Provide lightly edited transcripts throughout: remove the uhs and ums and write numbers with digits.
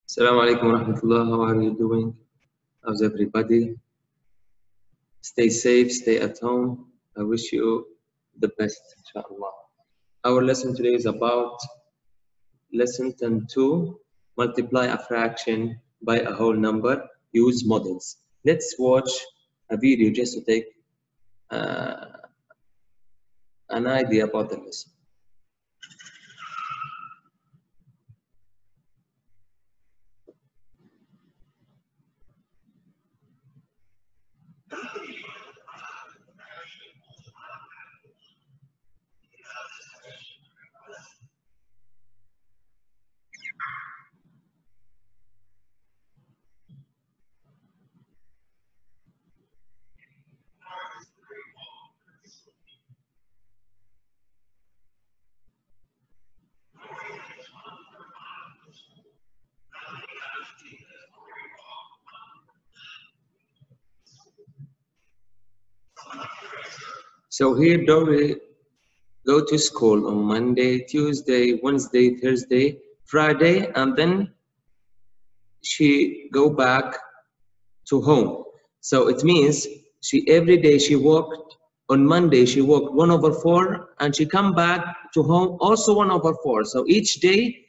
Assalamu alaikum wa rahmatullah. How are you doing? How's everybody? Stay safe, stay at home. I wish you the best, inshallah. Our lesson today is about lesson 10.2, multiply a fraction by a whole number, use models. Let's watch a video just to take an idea about the lesson. So here Dory go to school on Monday, Tuesday, Wednesday, Thursday, Friday, and then she go back to home. So it means every day she walked. On Monday she walked 1/4, and she come back to home also 1/4. So each day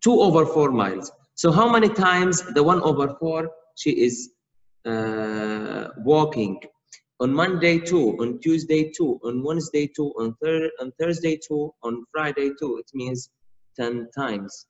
2/4 miles. So how many times the 1/4 she is walking? On Monday 2, on Tuesday 2, on Wednesday 2, on Thursday 2, on Friday 2. It means 10 times.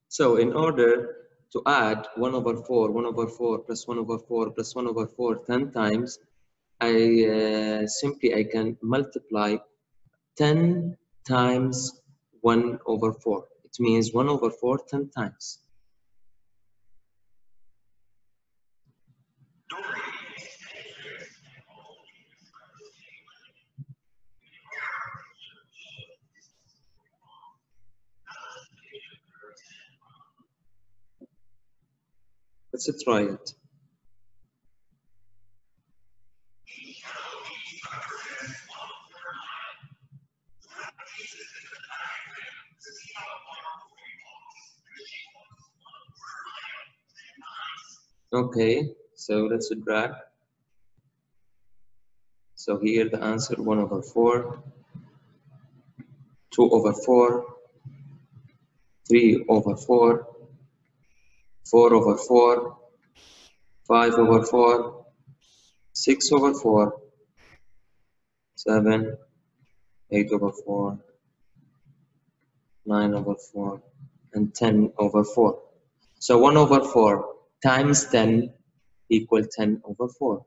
So in order to add 1/4, 1/4 plus 1/4 plus 1/4 10 times, I can multiply 10 times 1/4. It means 1/4 10 times. Let's try it. Okay, so let's drag. So here the answer 1/4, 2/4, 3/4, 4/4, 5/4, 6/4, 7, 8/4, 9/4, and 10/4. So 1/4 times 10 equal 10/4.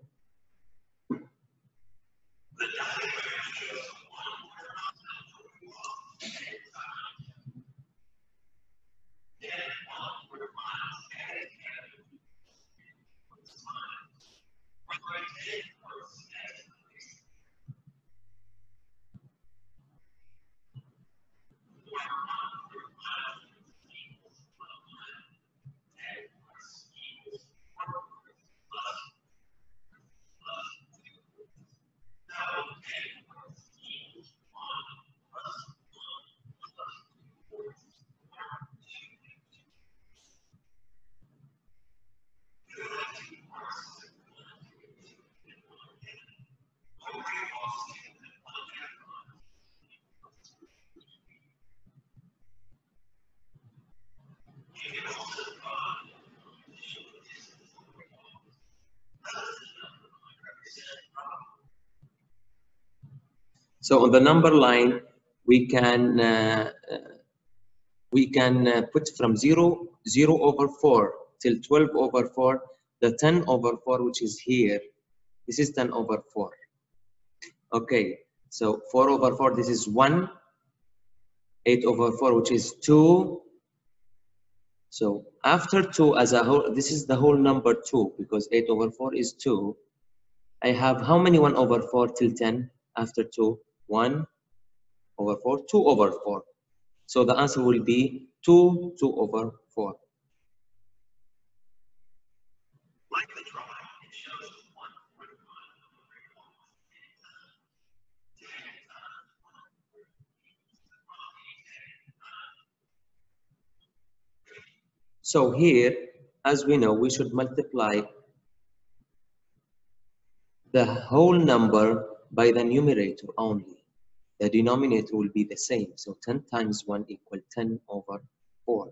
So on the number line, we can put from 0/4 till 12/4, the 10/4, which is here. This is 10/4. Okay, so 4/4, this is 1. 8/4, which is 2. So after 2 as a whole, this is the whole number 2, because 8/4 is 2. I have how many 1 over 4 till 10 after 2? 1 over 4, 2 over 4. So the answer will be 2 over 4. So here, as we know, we should multiply the whole number by the numerator only. The denominator will be the same. So 10 times 1 equals 10 over 4.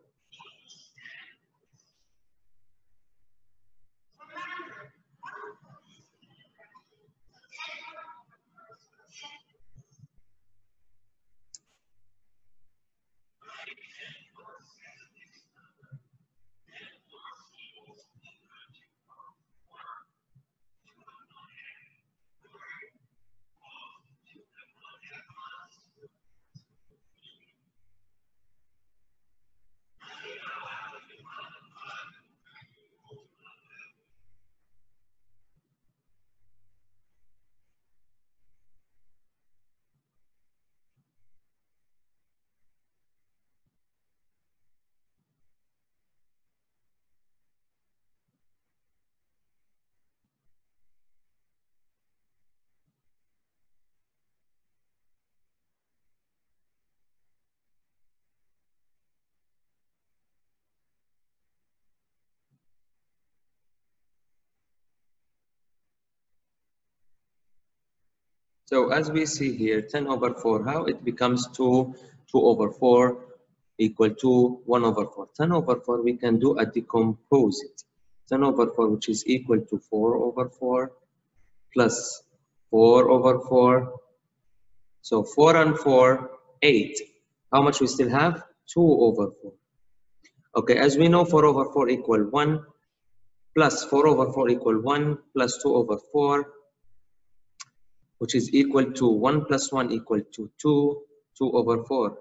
So as we see here, 10 over 4, how it becomes 2, 2 over 4 equal to 1 over 4. 10 over 4, we can do a decomposite. 10 over 4, which is equal to 4 over 4 plus 4 over 4. So 4 and 4, 8. How much we still have? 2 over 4. Okay, as we know, 4 over 4 equal 1 plus 4 over 4 equal 1 plus 2 over 4, which is equal to 1 plus 1 equal to 2, 2 over 4.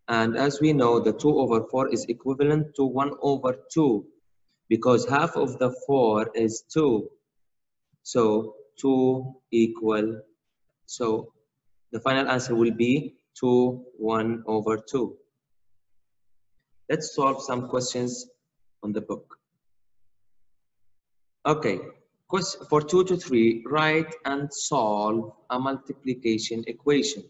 And as we know, the 2 over 4 is equivalent to 1 over 2 because half of the 4 is 2. So 2 equal, so the final answer will be 2, 1 over 2. Let's solve some questions on the book. Okay, for 2 to 3, write and solve a multiplication equation.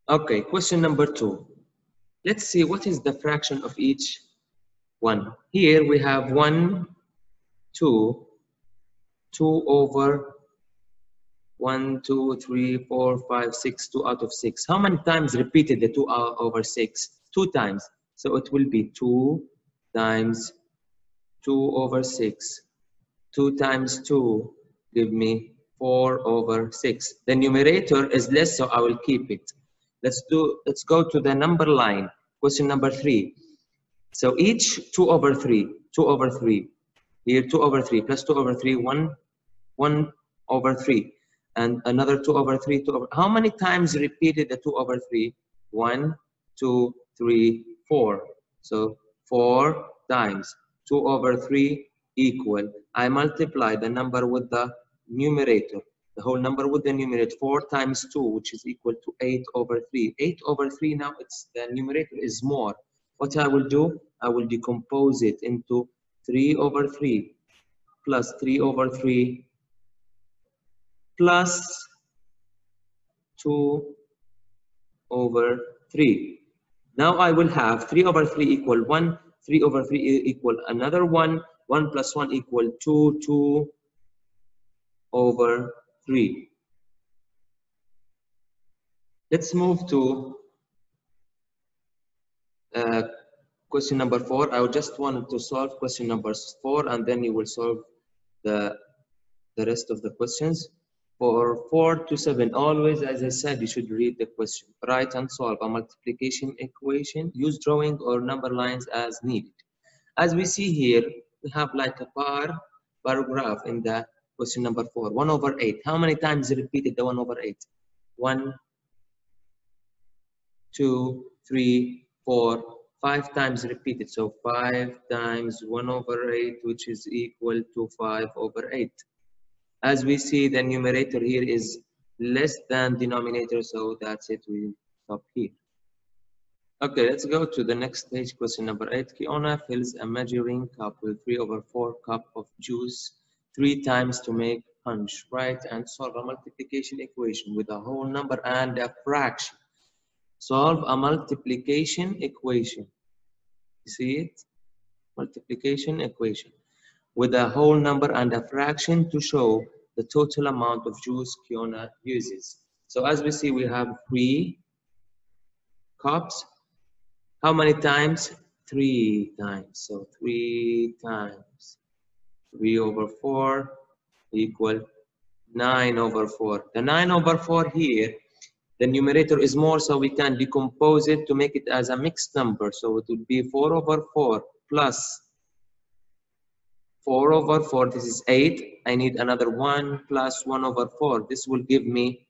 Okay, question number 2. Let's see what is the fraction of each one. Here we have 1, 2, 2 over 1, 2, 3, 4, 5, 6, 2 out of 6. How many times repeated the 2 over 6? 2 times. So it will be 2 times 2 over 6. 2 times 2 give me 4 over 6. The numerator is less, so I will keep it. Let's go to the number line. Question number 3. So each 2 over 3, 2 over 3. Here 2 over 3 plus 2 over 3, 1 over 3. And another 2 over 3, 2 over. How many times repeated the 2 over 3? 1, 2, 3, 4. So 4 times 2 over 3 equal. I multiply the number with the numerator. The whole number with the numerator. 4 times 2, which is equal to 8 over 3. 8 over 3 now, the numerator is more. What I will do, I will decompose it into 3 over 3 plus 3 over 3 plus 2 over 3. Now I will have 3 over 3 equal 1, 3 over 3 equal another 1, 1 plus 1 equal 2, 2 over 3. Let's move to question number 4. I just wanted to solve question number 4 and then you will solve the rest of the questions. For 4 to 7, always, as I said, you should read the question. Write and solve a multiplication equation. Use drawing or number lines as needed. As we see here, we have like a paragraph in the question number 4. 1 over 8. How many times repeated the 1 over 8? 1, 2, 3, 4, 5 times repeated. So 5 times 1 over 8, which is equal to 5 over 8. As we see, the numerator here is less than denominator, so that's it. We stop here. Okay, let's go to the next page, question number 8. Kiona fills a measuring cup with 3 over 4 cup of juice 3 times to make punch. Write and solve a multiplication equation with a whole number and a fraction. Solve a multiplication equation. You see it? Multiplication equation with a whole number and a fraction to show the total amount of juice Kiona uses. So as we see, we have 3 cups. How many times? 3 times. So 3 times 3 over 4 equal 9 over 4. The 9 over 4 here, the numerator is more, so we can decompose it to make it as a mixed number. So it would be 4 over 4 plus 4 over 4. This is 8. I need another 1 plus 1 over 4. This will give me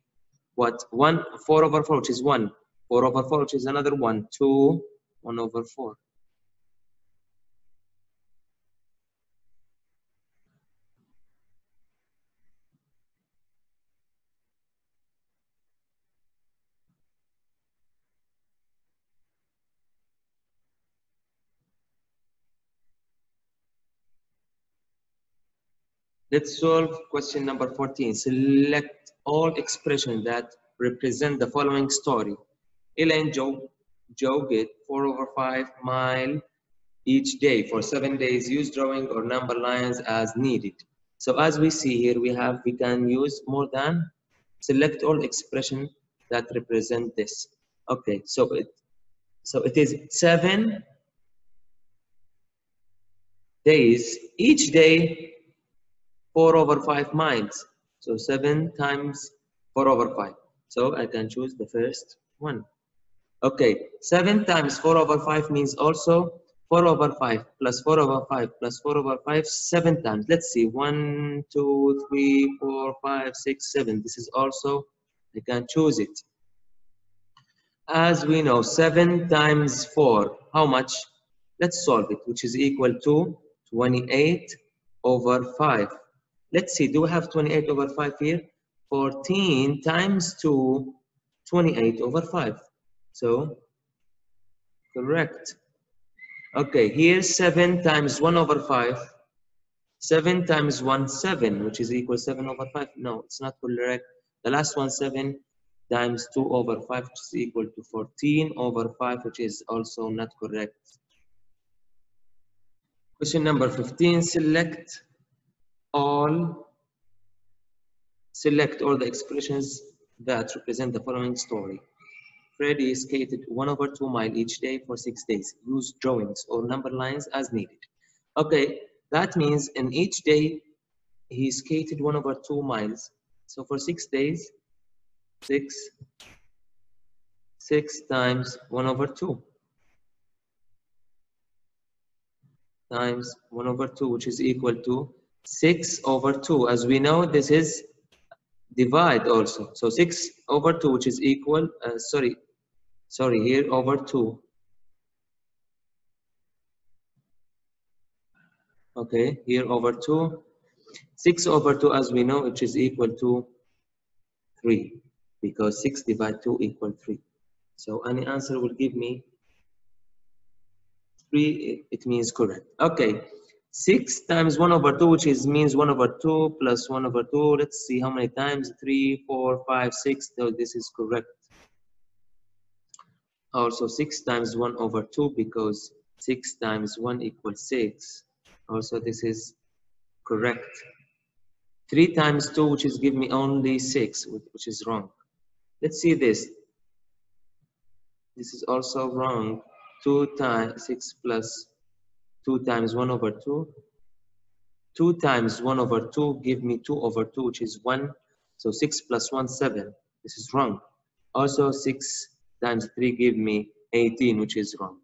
what? 4 over 4, which is 1. 4 over 4, which is another 1. 2, 1 over 4. Let's solve question number 14. Select all expressions that represent the following story. Elaine jogged 4 over 5 miles each day for 7 days. Use drawing or number lines as needed. So as we see here, we can use more than select all expressions that represent this. Okay, so it is 7 days. Each day 4 over 5 miles. So 7 times 4 over 5. So I can choose the first one. Okay, 7 times 4 over 5 means also 4 over 5 plus 4 over 5 plus 4 over 5 7 times. Let's see, 1, 2, 3, 4, 5, 6, 7. This is also, I can choose it. As we know, 7 times 4, how much? Let's solve it, which is equal to 28 over 5. Let's see, do we have 28 over 5 here? 14 times 2, 28 over 5. So, correct. Okay, here's 7 times 1 over 5. 7 times 1, 7, which is equal 7 over 5. No, it's not correct. The last one, 7 times 2 over 5, which is equal to 14 over 5, which is also not correct. Question number 15, select all the expressions that represent the following story. Freddy skated 1 over 2 miles each day for 6 days. Use drawings or number lines as needed. Okay, that means in each day he skated 1 over 2 miles. So for 6 days, 6 times 1 over 2 times 1 over 2, which is equal to 6 over 2. As we know, this is divide also. So 6 over 2, which is equal, sorry, here over 2. Okay, here over 2. 6 over 2, as we know, which is equal to 3, because 6 divided 2 equal 3. So any answer will give me 3, it means correct. Okay, 6 times 1 over 2, which means 1 over 2 plus 1 over 2. Let's see how many times. 3, 4, 5, 6. So this is correct. Also 6 times 1 over 2, because 6 times 1 equals 6. Also this is correct. 3 times 2, which is give me only 6, which is wrong. Let's see this. This is also wrong. 2 times 6 plus 2 times 1 over 2. 2 times 1 over 2 give me 2 over 2, which is 1. So 6 plus 1, 7. This is wrong. Also 6 times 3 give me 18, which is wrong.